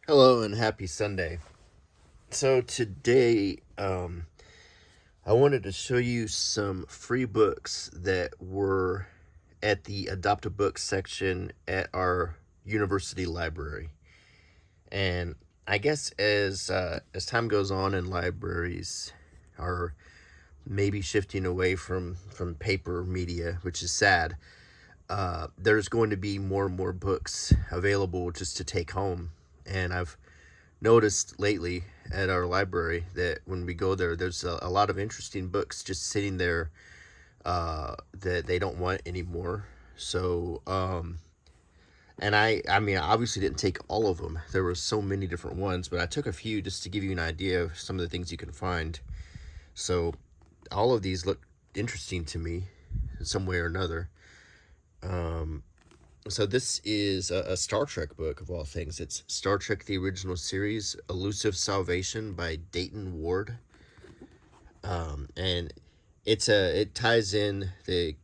Hello and happy Sunday. So today, I wanted to show you some free books that were at the adopted books section at our university library. And I guess as time goes on and libraries are maybe shifting away from paper media, which is sad, there's going to be more and more books available just to take home. And I've noticed lately at our library that when we go there, there's a lot of interesting books just sitting there that they don't want anymore. So, and I mean, I obviously didn't take all of them. There were so many different ones, but I took a few just to give you an idea of some of the things you can find. So, all of these look interesting to me in some way or another. So this is a Star Trek book of all things. It's Star Trek: The Original Series, Elusive Salvation by Dayton Ward, and it ties in the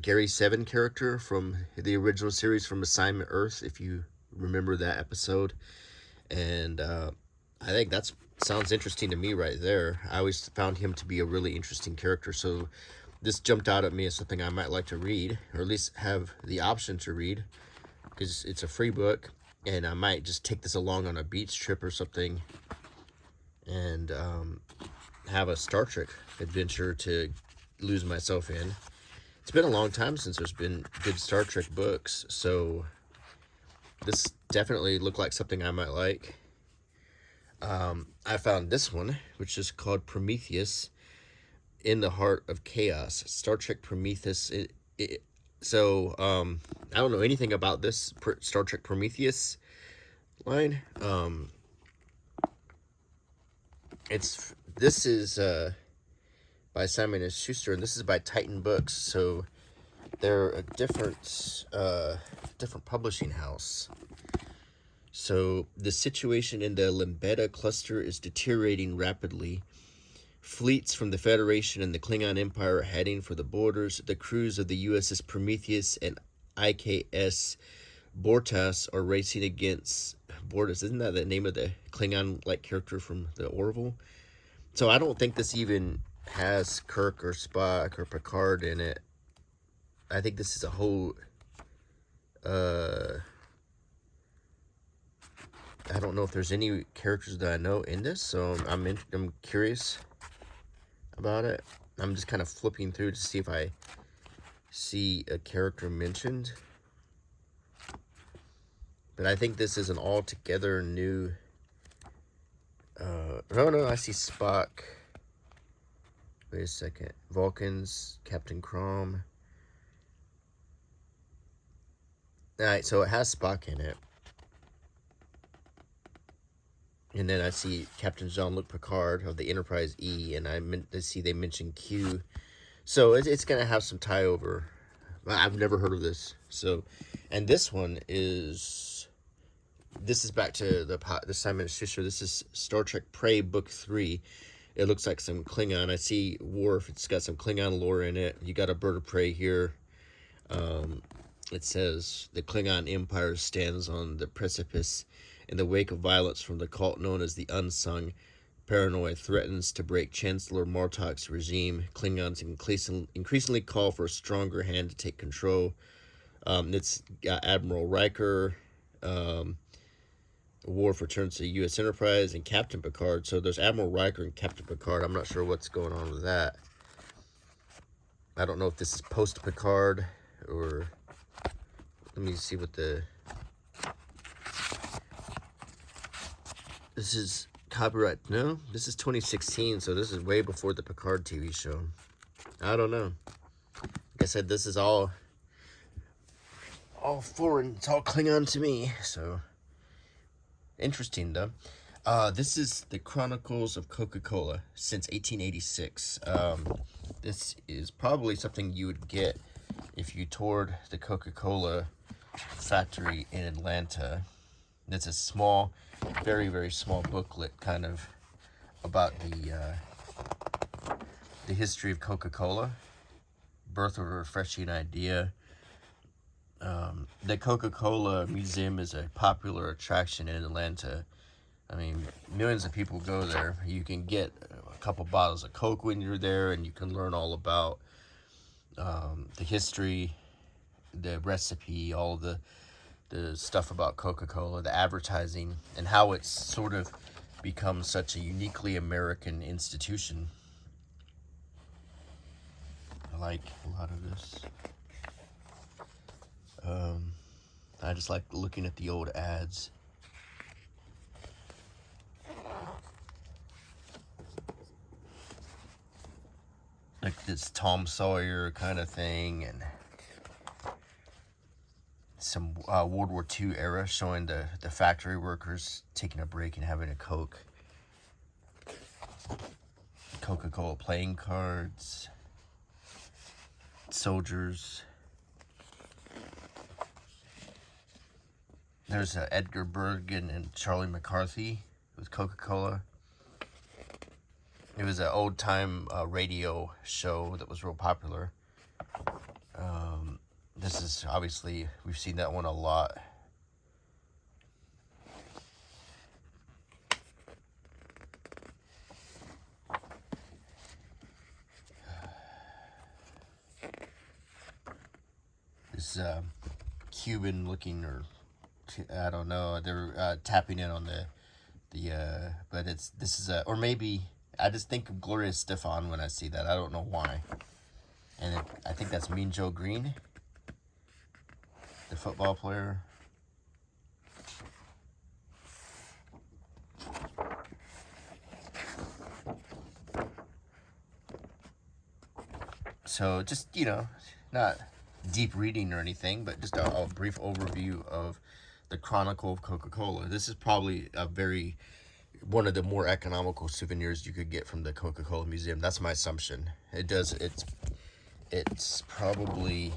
Gary Seven character from the original series from Assignment Earth, if you remember that episode, and I think that sounds interesting to me right there. I always found him to be a really interesting character, so this jumped out at me as something I might like to read, or at least have the option to read, because it's a free book, and I might just take this along on a beach trip or something, and have a Star Trek adventure to lose myself in. It's been a long time since there's been good Star Trek books, so this definitely looked like something I might like. I found this one, which is called Prometheus in the Heart of Chaos, Star Trek Prometheus. So I don't know anything about this Star Trek Prometheus line. This is by Simon and Schuster, and this is by Titan Books. So they're a different publishing house. So the situation in the Lambda cluster is deteriorating rapidly. Fleets from the Federation and the Klingon Empire are heading for the borders. The crews of the USS Prometheus and IKS Bortas are racing against Bortas. Isn't that the name of the Klingon-like character from the Orville? So I don't think this even has Kirk or Spock or Picard in it. I think this is a whole... I don't know if there's any characters that I know in this, so I'm curious about it. I'm just kind of flipping through to see if I see a character mentioned. But I think this is an altogether new... No, I see Spock. Wait a second. Vulcans, Captain Crom. Alright, so it has Spock in it. And then I see Captain Jean-Luc Picard of the Enterprise E, and I see they mention Q. So it's going to have some tie over. I've never heard of this. So, and this one is... This is back to the Simon & Schuster. This is Star Trek Prey Book 3. It looks like some Klingon. I see Worf. It's got some Klingon lore in it. You got a bird of prey here. It says, the Klingon Empire stands on the precipice in the wake of violence from the cult known as the Unsung. Paranoia threatens to break Chancellor Martok's regime. Klingons increasingly call for a stronger hand to take control. It's got Admiral Riker. Worf returns to U.S. Enterprise and Captain Picard. So there's Admiral Riker and Captain Picard. I'm not sure what's going on with that. I don't know if this is post-Picard or... Let me see what the... This is copyright... No, this is 2016, so this is way before the Picard TV show. I don't know. Like I said, this is all foreign. It's all Klingon to me, so... Interesting, though. This is the Chronicles of Coca Cola since 1886. This is probably something you would get if you toured the Coca Cola factory in Atlanta. It's a small, very, very small booklet kind of about the history of Coca Cola, birth of a refreshing idea. The Coca Cola Museum is a popular attraction in Atlanta. I mean, millions of people go there. You can get a couple bottles of Coke when you're there, and you can learn all about the history, the recipe, all the stuff about Coca Cola, the advertising, and how it's sort of become such a uniquely American institution. I like a lot of this. I just like looking at the old ads. Like this Tom Sawyer kind of thing, and some World War II era, showing the factory workers taking a break and having a Coke. Coca Cola playing cards. Soldiers. There's Edgar Bergen and Charlie McCarthy with Coca Cola. It was an old time radio show that was real popular. This is obviously, we've seen that one a lot. This Cuban looking, or I don't know, they're tapping in on but this is or maybe I just think of Gloria Estefan when I see that. I don't know why. And I think that's Mean Joe Green, the football player. So just, not deep reading or anything, but just a brief overview of the Chronicle of Coca-Cola. This is probably one of the more economical souvenirs you could get from the Coca-Cola Museum. That's my assumption. It's probably,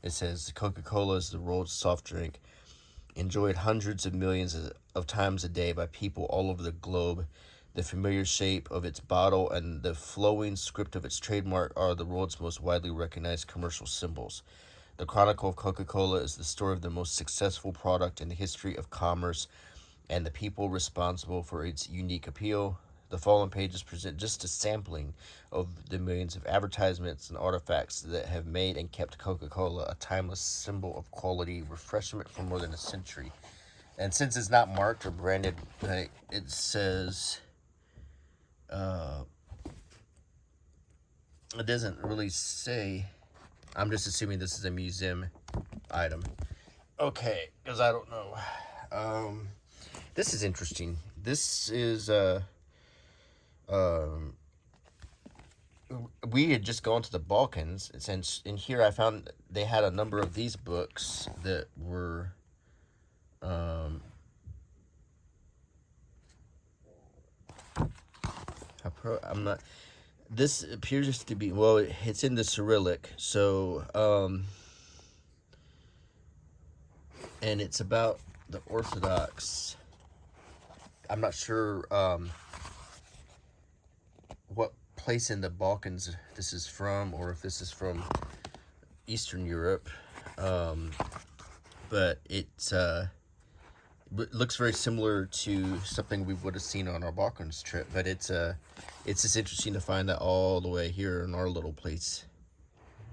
it says Coca-Cola is the world's soft drink, enjoyed hundreds of millions of times a day by people all over the globe. The familiar shape of its bottle and the flowing script of its trademark are the world's most widely recognized commercial symbols. The Chronicle of Coca-Cola is the story of the most successful product in the history of commerce and the people responsible for its unique appeal. The following pages present just a sampling of the millions of advertisements and artifacts that have made and kept Coca-Cola a timeless symbol of quality refreshment for more than a century. And since it's not marked or branded, it says, it doesn't really say. I'm just assuming this is a museum item. Okay, because I don't know. This is interesting. This is we had just gone to the Balkans, and in here I found they had a number of these books that were I'm not. This appears to be, well, it's in the Cyrillic, so and it's about the Orthodox. I'm not sure what place in the Balkans this is from, or if this is from Eastern Europe, but it looks very similar to something we would have seen on our Balkans trip. But it's just interesting to find that all the way here in our little place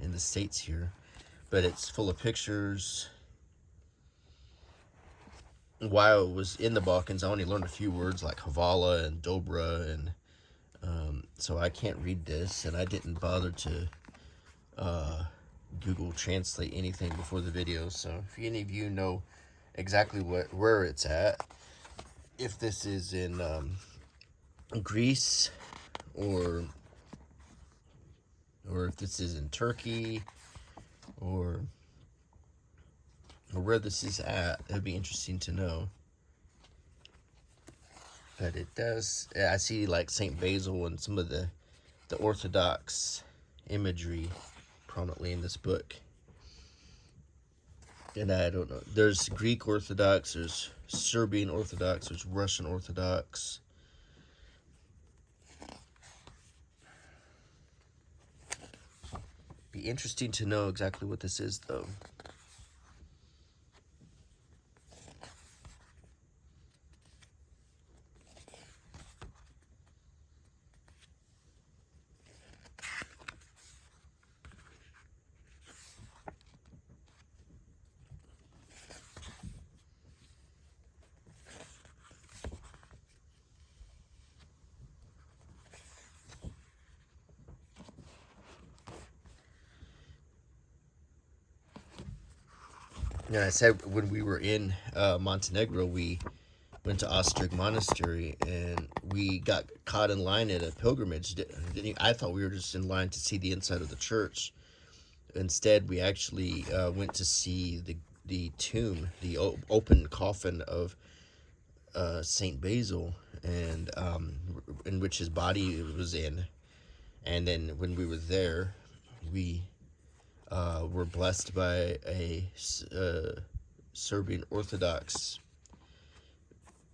in the States here. But it's full of pictures. While I was in the Balkans, I only learned a few words like Hvala and Dobra, and so I can't read this, and I didn't bother to Google Translate anything before the video. So if any of you know exactly where it's at, if this is in Greece or if this is in Turkey or where this is at, it'd be interesting to know. But it does, I see like St. Basil and some of the Orthodox imagery prominently in this book. And I don't know, there's Greek Orthodox, there's Serbian Orthodox, there's Russian Orthodox. Be interesting to know exactly what this is, though. And I said when we were in Montenegro, we went to Ostrog Monastery, and we got caught in line at a pilgrimage. I thought we were just in line to see the inside of the church. Instead, we actually went to see the tomb, the open coffin of Saint Basil, and in which his body was in. And then when we were there, we were blessed by a Serbian Orthodox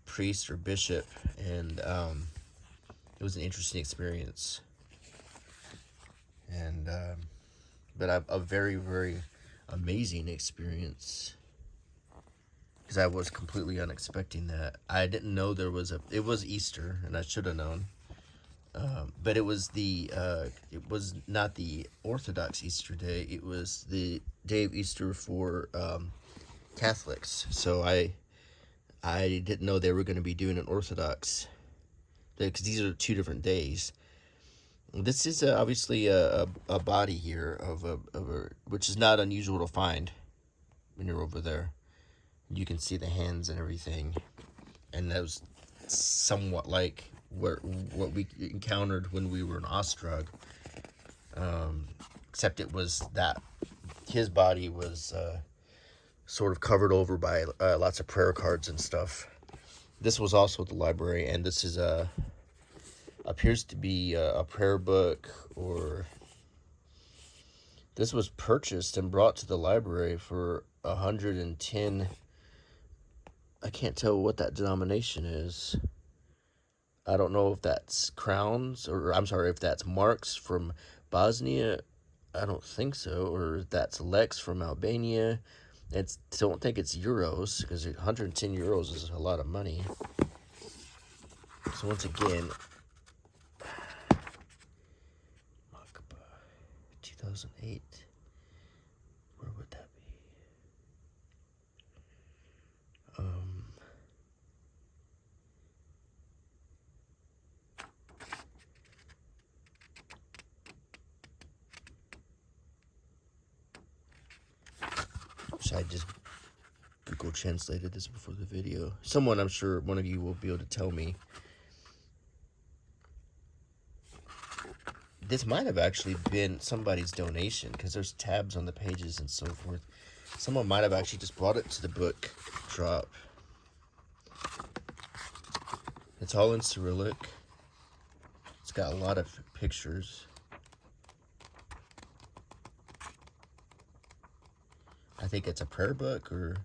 priest or bishop, and it was an interesting experience. And but a very, very amazing experience, because I was completely unexpecting that. I didn't know it was Easter, and I should have known. But it was not the Orthodox Easter day. It was the day of Easter for Catholics. So I didn't know they were going to be doing an Orthodox day, because these are 2 different days. This is obviously a body here of a which is not unusual to find when you're over there. You can see the hands and everything, and that was somewhat like what we encountered when we were in Ostrog, except it was that his body was sort of covered over by lots of prayer cards and stuff. This was also at the library, and this is appears to be a prayer book, or this was purchased and brought to the library for 110. I can't tell what that denomination is. I don't know if that's crowns, or I'm sorry, if that's marks from Bosnia. I don't think so. Or that's Lex from Albania. Don't think it's euros, because 110 euros is a lot of money. So once again, 2008. Where would that be? So I just Google translated this before the video. Someone, I'm sure one of you will be able to tell me. This might have actually been somebody's donation, because there's tabs on the pages and so forth. Someone might have actually just brought it to the book drop. It's all in Cyrillic. It's got a lot of pictures. I think it's a prayer book, or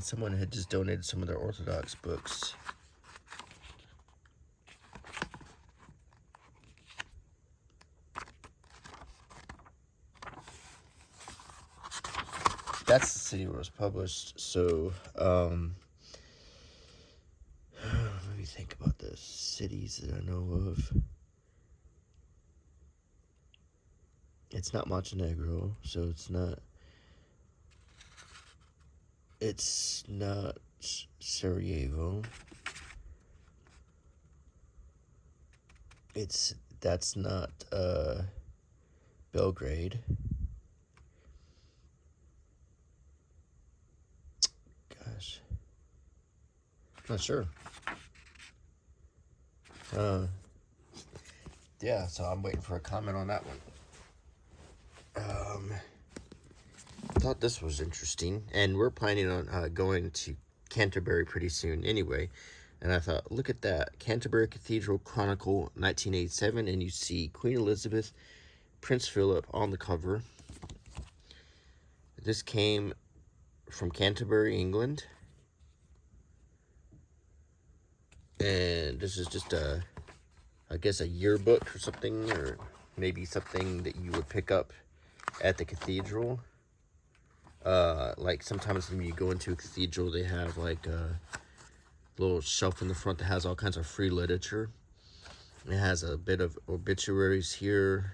someone had just donated some of their Orthodox books. That's the city where it was published. So, let me think about the cities that I know of. It's not Montenegro, so it's not Sarajevo. That's not Belgrade. Gosh, not sure. Yeah, so I'm waiting for a comment on that one. Thought this was interesting, and we're planning on going to Canterbury pretty soon anyway. And I thought, look at that, Canterbury Cathedral Chronicle 1987, and you see Queen Elizabeth, Prince Philip on the cover. This came from Canterbury, England, And this is just I guess a yearbook or something, or maybe something that you would pick up at the cathedral. Like sometimes when you go into a cathedral, they have like a little shelf in the front that has all kinds of free literature. It has a bit of obituaries here.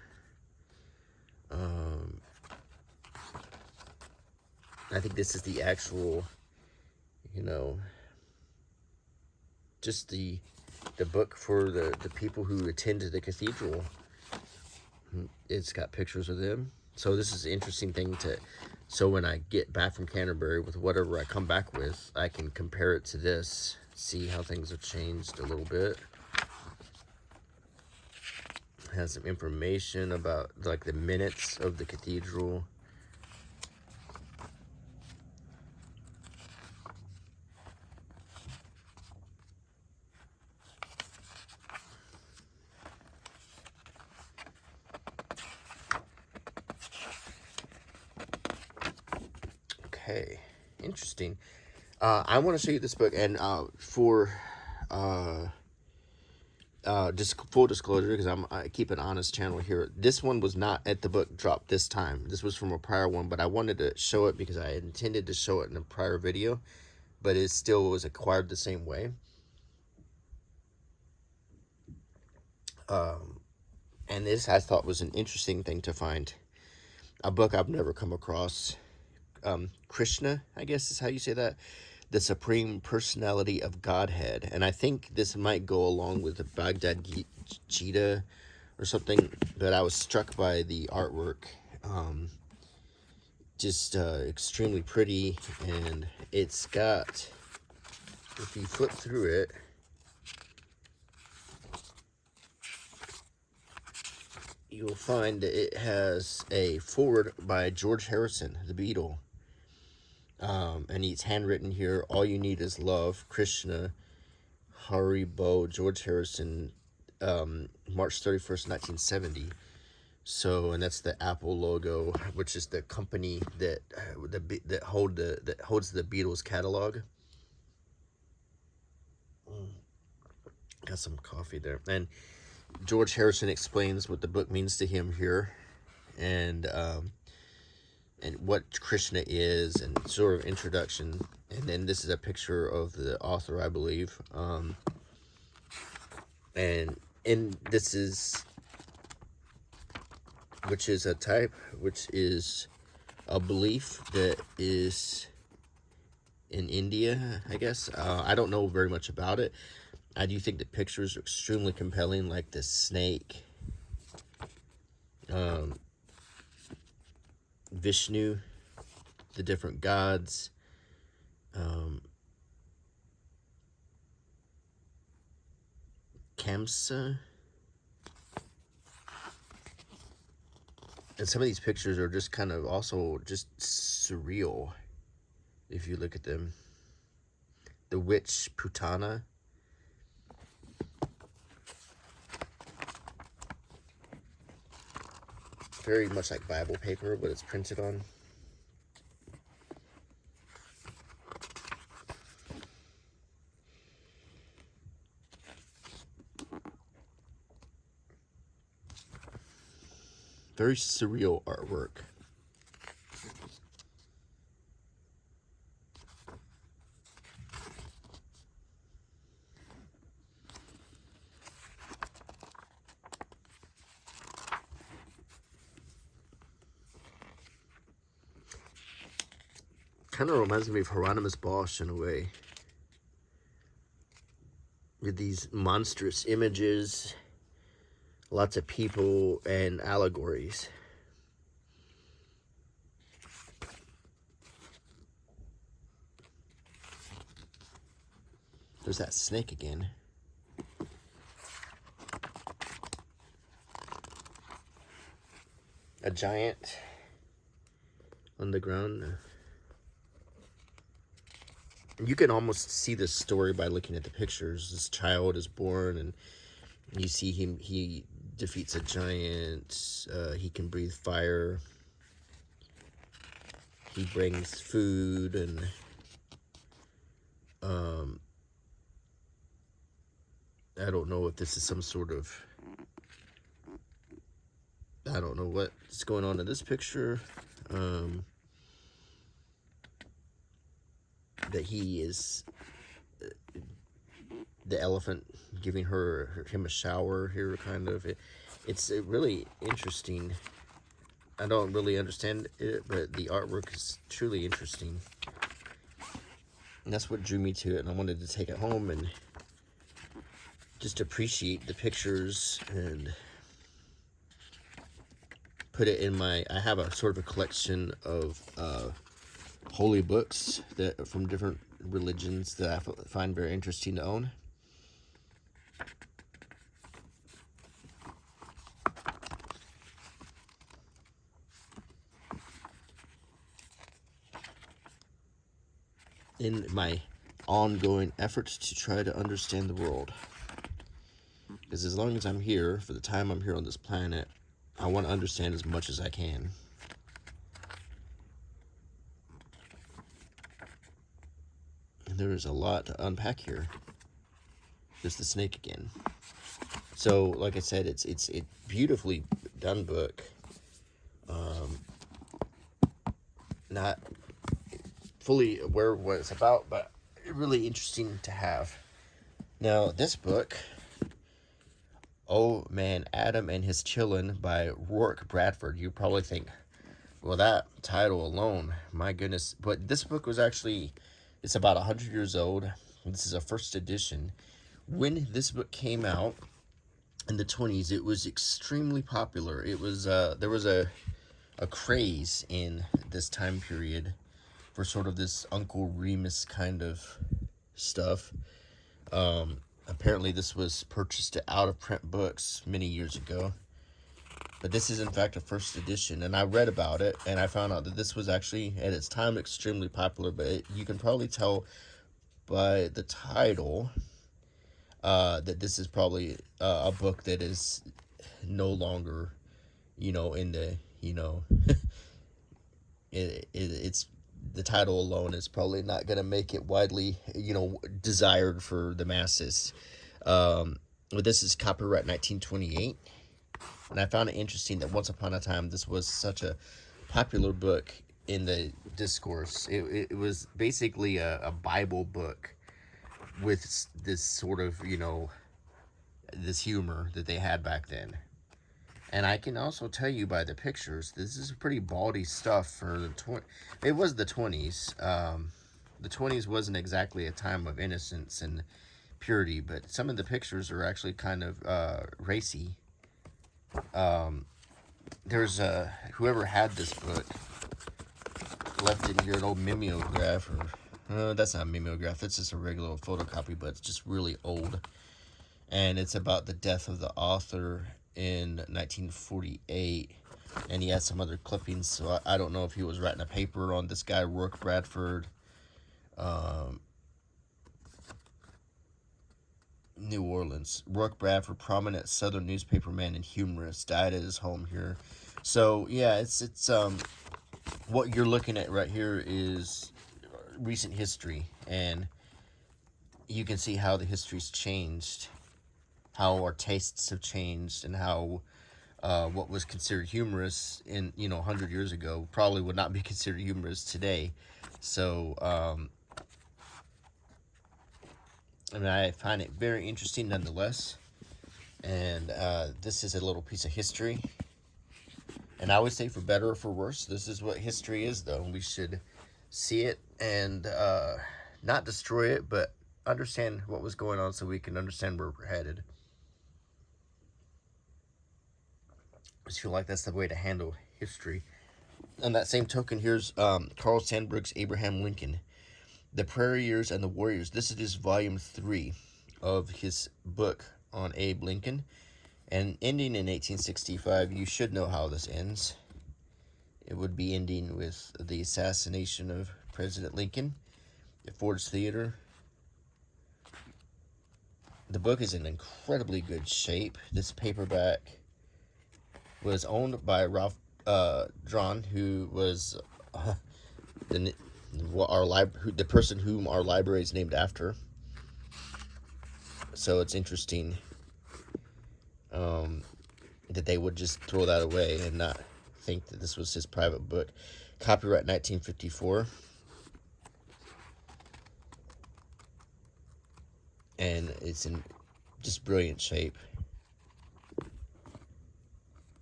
I think this is the actual, just the book for the people who attend the cathedral. It's got pictures of them. So this is an interesting thing so when I get back from Canterbury with whatever I come back with, I can compare it to this, see how things have changed a little bit. It has some information about like the minutes of the cathedral. Okay, interesting. I want to show you this book, and for just full disclosure, because I keep an honest channel here. This one was not at the book drop this time. This was from a prior one, but I wanted to show it because I intended to show it in a prior video, but it still was acquired the same way. And this I thought was an interesting thing to find. A book I've never come across. Krishna, I guess is how you say that. The Supreme Personality of Godhead. And I think this might go along with the Bhagavad Gita or something, but I was struck by the artwork. Just extremely pretty, and it's got, if you flip through it, you'll find that it has a foreword by George Harrison, the Beatle. And it's handwritten here. All you need is love. Krishna, Haribo, George Harrison, March 31st, 1970. So, and that's the Apple logo, which is the company that holds the Beatles catalog. Got some coffee there. And George Harrison explains what the book means to him here, and what Krishna is, and sort of introduction. And then this is a picture of the author, I believe. And this is, which is a belief that is in India, I guess. I don't know very much about it. I do think the pictures are extremely compelling, like the snake, Vishnu, the different gods, Kamsa. And some of these pictures are just kind of also just surreal if you look at them. The witch Putana. Very much like Bible paper, but it's printed on. Very surreal artwork. Kind of reminds me of Hieronymus Bosch in a way. With these monstrous images, lots of people, and allegories. There's that snake again. A giant on the ground. You can almost see this story by looking at the pictures. This child is born, and you see him. He defeats a giant. He can breathe fire. He brings food, and I don't know if this is some sort of, I don't know what's going on in this picture. That he is the elephant giving him a shower here, kind of. It's really interesting. I don't really understand it, but the artwork is truly interesting. And that's what drew me to it, and I wanted to take it home and just appreciate the pictures and put it in my, I have a sort of a collection of holy books that from different religions that I find very interesting to own. In my ongoing efforts to try to understand the world. Because as long as I'm here, for the time I'm here on this planet, I want to understand as much as I can. And there is a lot to unpack here. There's the snake again. So, like I said, it's a beautifully done book. Not fully aware of what it's about, but really interesting to have. Now, this book, Oh Man, Adam and His Chillin' by Roark Bradford. You probably think, well, that title alone, my goodness. But this book was actually, it's about 100 years old. This is a first edition. When this book came out in the 20s, it was extremely popular. It was, there was a craze in this time period for sort of this Uncle Remus kind of stuff. Apparently this was purchased out of print books many years ago. But this is in fact a first edition, and I read about it, and I found out that this was actually, at its time, extremely popular. But you can probably tell by the title that this is probably a book that is no longer, in the, it's the title alone is probably not going to make it widely, desired for the masses. But this is copyright 1928. And I found it interesting that once upon a time, this was such a popular book in the discourse. It was basically a Bible book with this sort of, this humor that they had back then. And I can also tell you by the pictures, this is pretty bawdy stuff for the it was the 20s. The 20s wasn't exactly a time of innocence and purity, but some of the pictures are actually kind of racy. There's whoever had this book left in here an old mimeograph, or that's not a mimeograph, it's just a regular photocopy, but it's just really old. And it's about the death of the author in 1948, and he had some other clippings, so I don't know if he was writing a paper on this guy, Roark Bradford. New Orleans. Roark Bradford, prominent Southern newspaperman and humorist, died at his home here. So yeah, it's what you're looking at right here is recent history, and you can see how the history's changed, how our tastes have changed, and how what was considered humorous in 100 years ago probably would not be considered humorous today. So I find it very interesting nonetheless. And this is a little piece of history. And I always say, for better or for worse, this is what history is, though. We should see it and not destroy it, but understand what was going on so we can understand where we're headed. I just feel like that's the way to handle history. On that same token, here's Carl Sandburg's Abraham Lincoln, The Prairie Years and the Warriors. This is volume 3 of his book on Abe Lincoln. And ending in 1865, you should know how this ends. It would be ending with the assassination of President Lincoln at Ford's Theater. The book is in incredibly good shape. This paperback was owned by Ralph Drawn, who was the person whom our library is named after. So it's interesting that they would just throw that away and not think that this was his private book. Copyright 1954. And it's in just brilliant shape.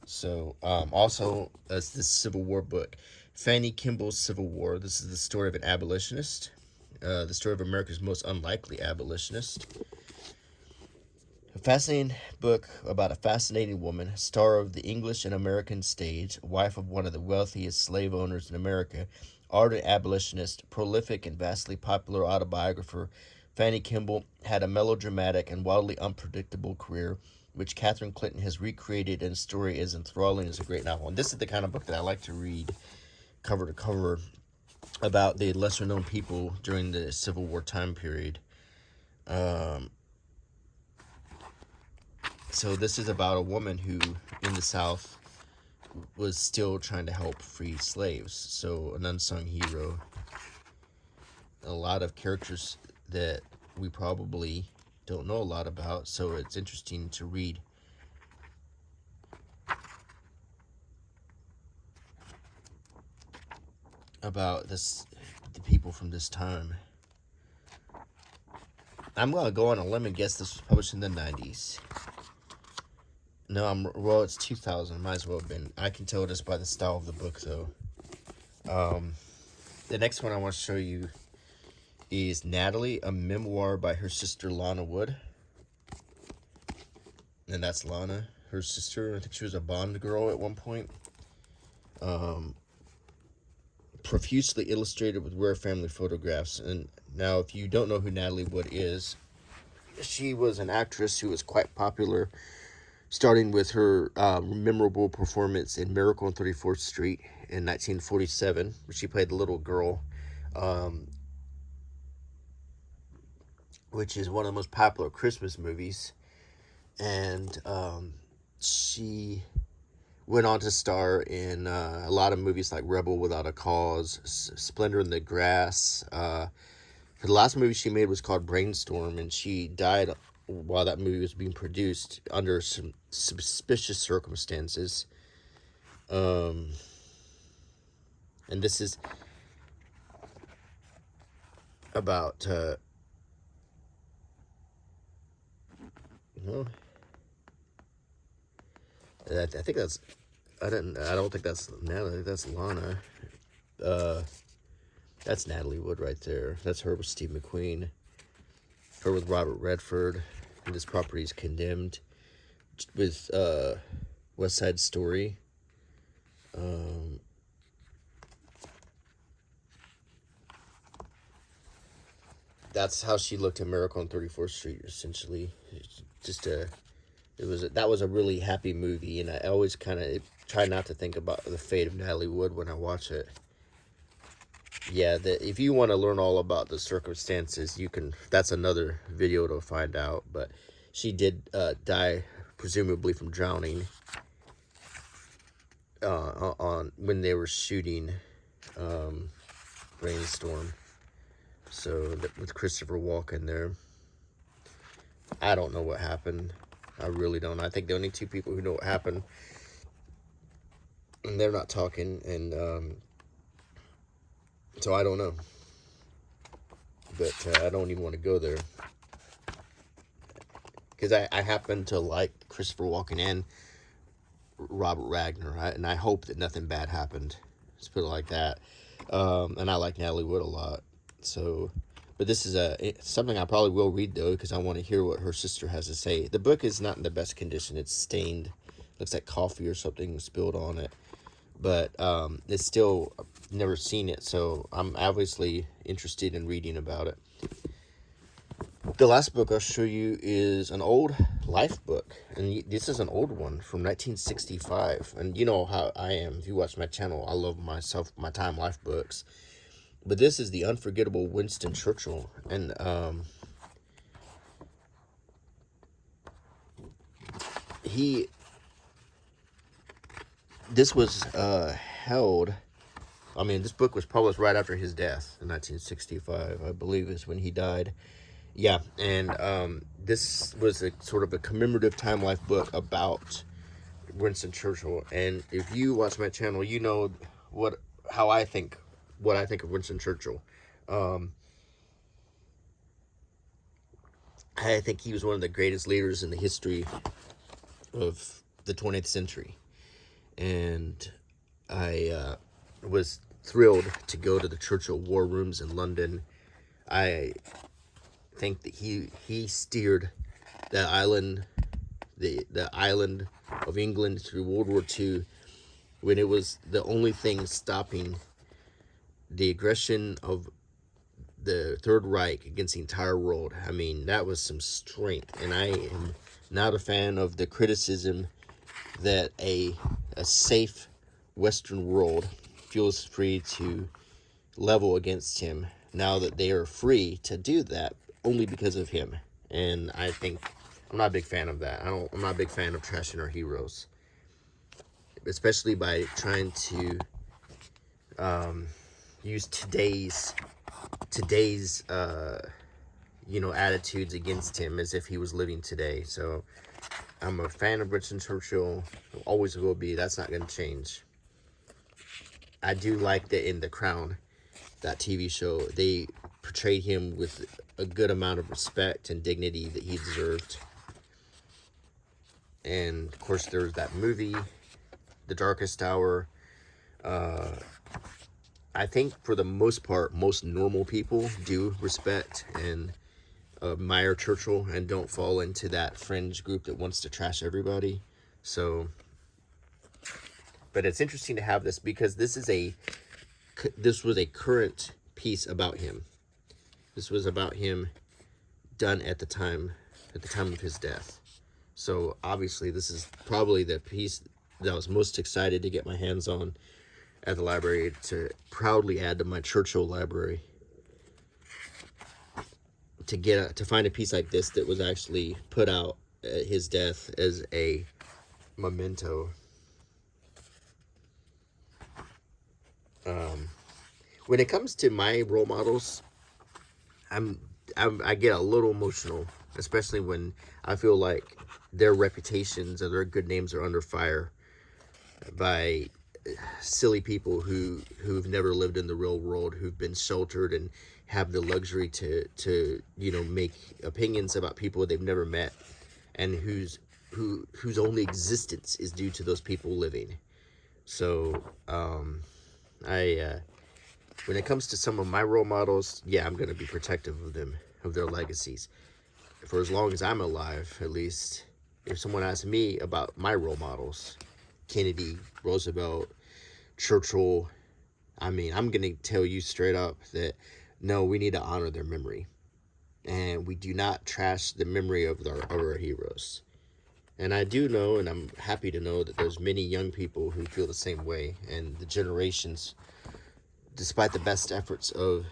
So, also, as this Civil War book, Fanny Kimball's Civil War. This is the story of an abolitionist, the story of America's most unlikely abolitionist. A fascinating book about a fascinating woman, star of the English and American stage, wife of one of the wealthiest slave owners in America, ardent abolitionist, prolific and vastly popular autobiographer. Fanny Kimball had a melodramatic and wildly unpredictable career, which Katherine Clinton has recreated in a story as enthralling as a great novel. And this is the kind of book that I like to read cover to cover about the lesser-known people during the Civil War time period. So this is about a woman who, in the South, was still trying to help free slaves. So an unsung hero. A lot of characters that we probably don't know a lot about, so it's interesting to read about the people from this time. I'm going to go on a limb and guess this was published in the 90s. No, well, it's 2000. Might as well have been. I can tell just by the style of the book, though. The next one I want to show you is Natalie, a memoir by her sister Lana Wood. And that's Lana, her sister. I think she was a Bond girl at one point. Profusely illustrated with rare family photographs. And now, if you don't know who Natalie Wood is, she was an actress who was quite popular, starting with her memorable performance in Miracle on 34th Street in 1947, where she played the little girl, which is one of the most popular Christmas movies. And she went on to star in a lot of movies like Rebel Without a Cause, Splendor in the Grass. The last movie she made was called Brainstorm, and she died while that movie was being produced under some suspicious circumstances. And this is about I think that's I don't think that's Natalie. That's Lana. That's Natalie Wood right there. That's her with Steve McQueen. Her with Robert Redford. And this property is condemned with West Side Story. That's how she looked at Miracle on 34th Street, essentially. That was a really happy movie, and I always kind of try not to think about the fate of Natalie Wood when I watch it. Yeah, if you want to learn all about the circumstances, that's another video to find out. But she did die, presumably from drowning, when they were shooting Brainstorm. So with Christopher Walken there. I don't know what happened. I really don't. I think the only two people who know what happened, and they're not talking, and so I don't know. But I don't even want to go there, because I happen to like Christopher Walken and Robert Wagner, and I hope that nothing bad happened. Let's put it like that. And I like Natalie Wood a lot. So, but this is something I probably will read, though, because I want to hear what her sister has to say. The book is not in the best condition. It's stained. Looks like coffee or something spilled on it. But it's still, I've never seen it, so I'm obviously interested in reading about it. The last book I'll show you is an old life book. And this is an old one from 1965. And you know how I am. If you watch my channel, I love my Time Life books. But this is the unforgettable Winston Churchill. And this was held, this book was published right after his death in 1965, I believe is when he died. Yeah, and this was a sort of a commemorative Time Life book about Winston Churchill. And if you watch my channel, you know what how I think what I think of Winston Churchill. Um, I think he was one of the greatest leaders in the history of the 20th century, and I was thrilled to go to the Churchill War Rooms in London. I think that he steered the island, the island of England through World War II, when it was the only thing stopping the aggression of the Third Reich against the entire world. I mean, that was some strength, and I am not a fan of the criticism that a safe Western world feels free to level against him now that they are free to do that only because of him. And I think I'm not a big fan of that. I'm not a big fan of trashing our heroes, especially by trying to use today's attitudes against him as if he was living today. So I'm a fan of Winston Churchill, always will be. That's not going to change. I do like that in The Crown, that TV show, they portrayed him with a good amount of respect and dignity that he deserved. And of course, there's that movie, The Darkest Hour. I think for the most part, most normal people do respect and admire Churchill and don't fall into that fringe group that wants to trash everybody. So, but it's interesting to have this because this was a current piece about him. This was about him done at the time of his death. So obviously this is probably the piece that I was most excited to get my hands on at the library, to proudly add to my Churchill library, to find a piece like this that was actually put out at his death as a memento. When it comes to my role models, I get a little emotional, especially when I feel like their reputations or their good names are under fire by silly people who've never lived in the real world, who've been sheltered and have the luxury to make opinions about people they've never met, and whose only existence is due to those people living. So I when it comes to some of my role models, yeah, I'm going to be protective of them, of their legacies, for as long as I'm alive, at least. If someone asks me about my role models, Kennedy, Roosevelt, Churchill, I mean, I'm going to tell you straight up that no, we need to honor their memory. And we do not trash the memory of our heroes. And I do know, and I'm happy to know, that there's many young people who feel the same way. And the generations, despite the best efforts of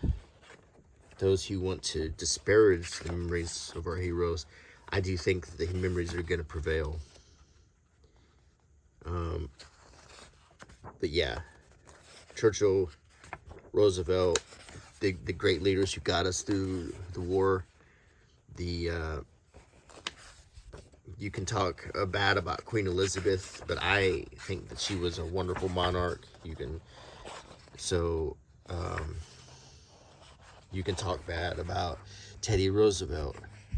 those who want to disparage the memories of our heroes, I do think that the memories are going to prevail. But yeah, Churchill, Roosevelt, the great leaders who got us through the war. You can talk bad about Queen Elizabeth, but I think that she was a wonderful monarch. You can talk bad about Teddy Roosevelt,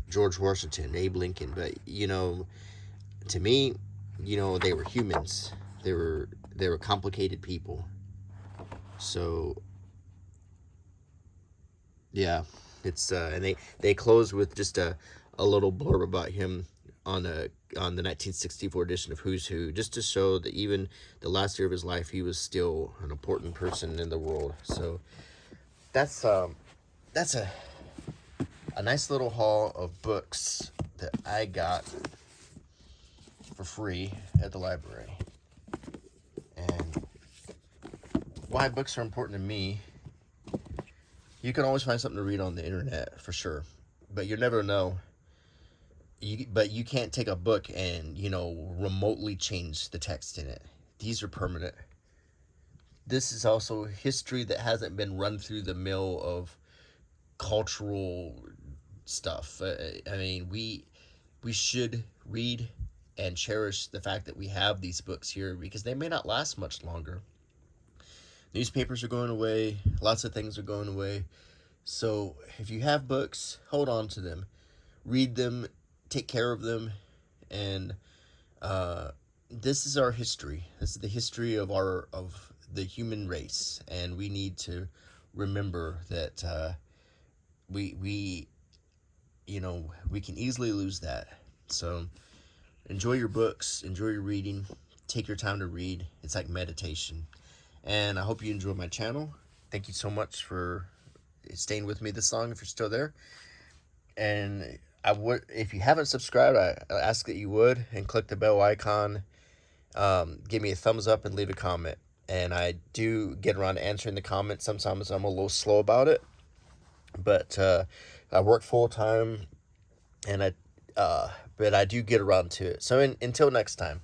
George Washington, Abe Lincoln, but to me, they were humans. They were complicated people. So yeah, it's and they close with just a little blurb about him on the 1964 edition of Who's Who, just to show that even the last year of his life, he was still an important person in the world. So that's a nice little haul of books that I got for free at the library. And why books are important to me: you can always find something to read on the internet, for sure, but you never know. But you can't take a book and remotely change the text in it. These are permanent. This is also history that hasn't been run through the mill of cultural stuff. I mean, we should read and cherish the fact that we have these books here, because they may not last much longer. Newspapers are going away, lots of things are going away. So if you have books, hold on to them, read them, take care of them, and this is our history. This is the history of the human race, and we need to remember that we we can easily lose that. So enjoy your books, enjoy your reading, take your time to read. It's like meditation. And I hope you enjoy my channel. Thank you so much for staying with me this long, if you're still there. And if you haven't subscribed, I ask that you would, and click the bell icon. Give me a thumbs up and leave a comment. And I do get around to answering the comments. Sometimes I'm a little slow about it, but I work full time, and but I do get around to it. So until next time.